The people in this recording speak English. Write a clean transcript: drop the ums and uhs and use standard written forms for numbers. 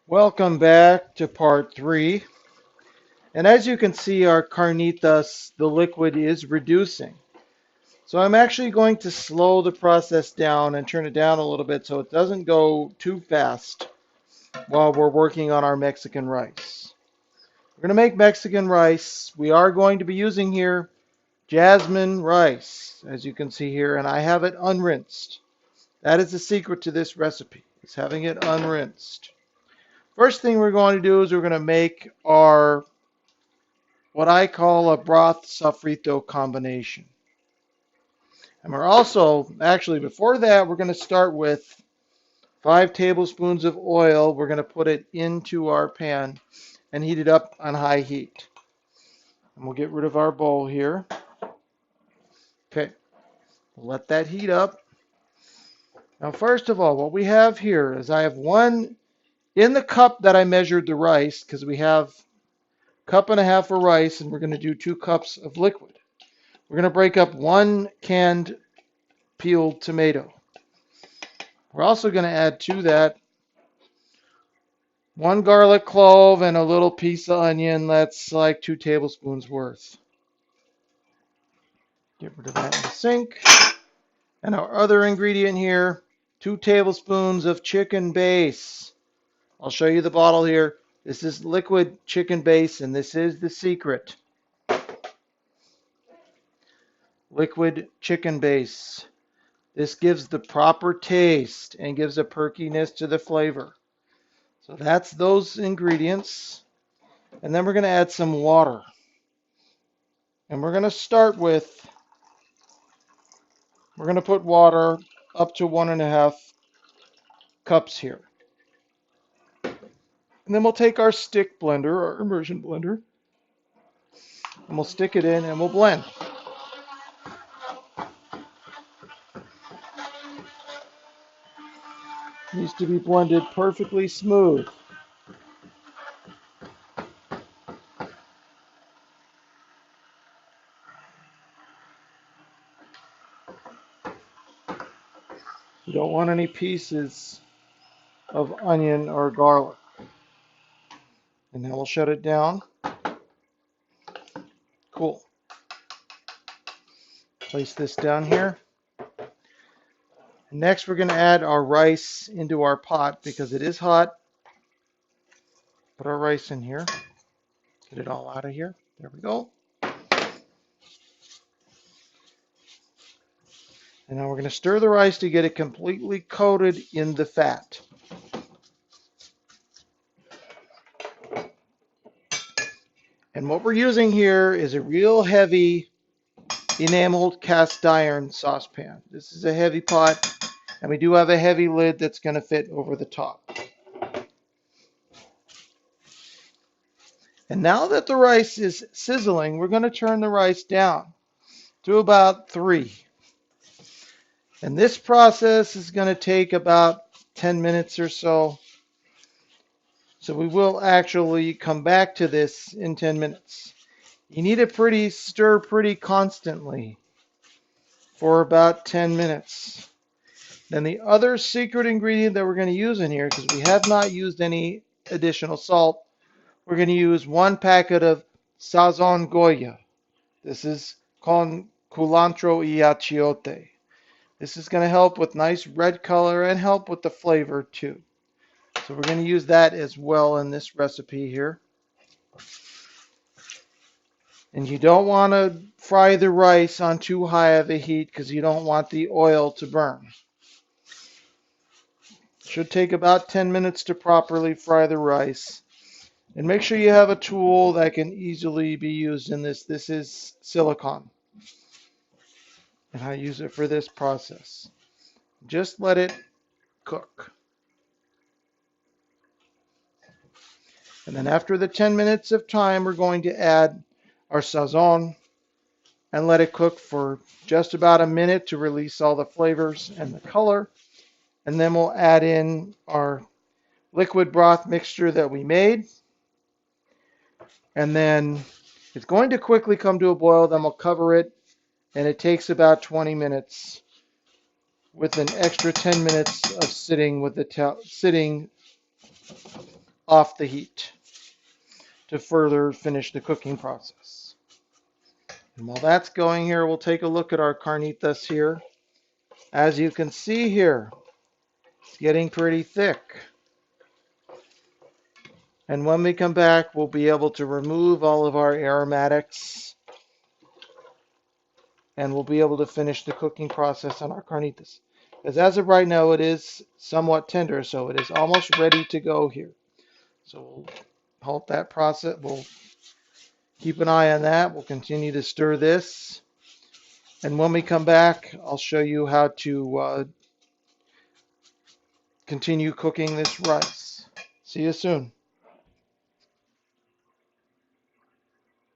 Welcome back to part 3. And as you can see, our carnitas, the liquid, is reducing. So I'm actually going to slow the process down and turn it down a little bit so it doesn't go too fast while we're working on our Mexican rice. We're going to make Mexican rice. We are going to be using here jasmine rice, as you can see here, and I have it unrinsed. That is the secret to this recipe, is having it unrinsed. First thing we're going to do is we're going to make our what I call a broth sofrito combination. And we're also, actually before that, we're going to start with 5 tablespoons of oil. We're going to put it into our pan and heat it up on high heat. And we'll get rid of our bowl here. Okay, let that heat up. Now first of all, what we have here is I have one in the cup that I measured the rice, because we have a cup and a half of rice and we're going to do 2 cups of liquid. We're going to break up 1 canned peeled tomato. We're also going to add to that 1 garlic clove and a little piece of onion. That's like 2 tablespoons worth. Get rid of that in the sink. And our other ingredient here, 2 tablespoons of chicken base. I'll show you the bottle here. This is liquid chicken base, and this is the secret. Liquid chicken base. This gives the proper taste and gives a perkiness to the flavor. So that's those ingredients. And then we're going to add some water. And we're going to start with, we're going to put water up to 1.5 cups here. And then we'll take our stick blender, our immersion blender, and we'll stick it in and we'll blend. It needs to be blended perfectly smooth. You don't want any pieces of onion or garlic. And then we'll shut it down. Cool. Place this down here. Next, we're going to add our rice into our pot because it is hot. Put our rice in here. Get it all out of here. There we go. And now we're going to stir the rice to get it completely coated in the fat. And what we're using here is a real heavy enameled cast iron saucepan. This is a heavy pot, and we do have a heavy lid that's going to fit over the top. And now that the rice is sizzling, we're going to turn the rice down to about 3. And this process is going to take about 10 minutes or so. So we will actually come back to this in 10 minutes. You need to stir pretty constantly for about 10 minutes. Then the other secret ingredient that we're going to use in here, because we have not used any additional salt, we're going to use 1 packet of Sazon Goya. This is called culantro y achiote. This is going to help with nice red color and help with the flavor too. So we're going to use that as well in this recipe here. And you don't want to fry the rice on too high of a heat because you don't want the oil to burn. It should take about 10 minutes to properly fry the rice. And make sure you have a tool that can easily be used in this. This is silicone. And I use it for this process. Just let it cook. And then after the 10 minutes of time, we're going to add our sazon and let it cook for just about a minute to release all the flavors and the color. And then we'll add in our liquid broth mixture that we made. And then it's going to quickly come to a boil. Then we'll cover it. And it takes about 20 minutes with an extra 10 minutes of sitting off the heat to further finish the cooking process. And while that's going here, we'll take a look at our carnitas here. As you can see here, it's getting pretty thick. And when we come back, we'll be able to remove all of our aromatics and we'll be able to finish the cooking process on our carnitas. Because as of right now, it is somewhat tender, so it is almost ready to go here. So we'll halt that process. We'll keep an eye on that. We'll continue to stir this. And when we come back, I'll show you how to continue cooking this rice. See you soon.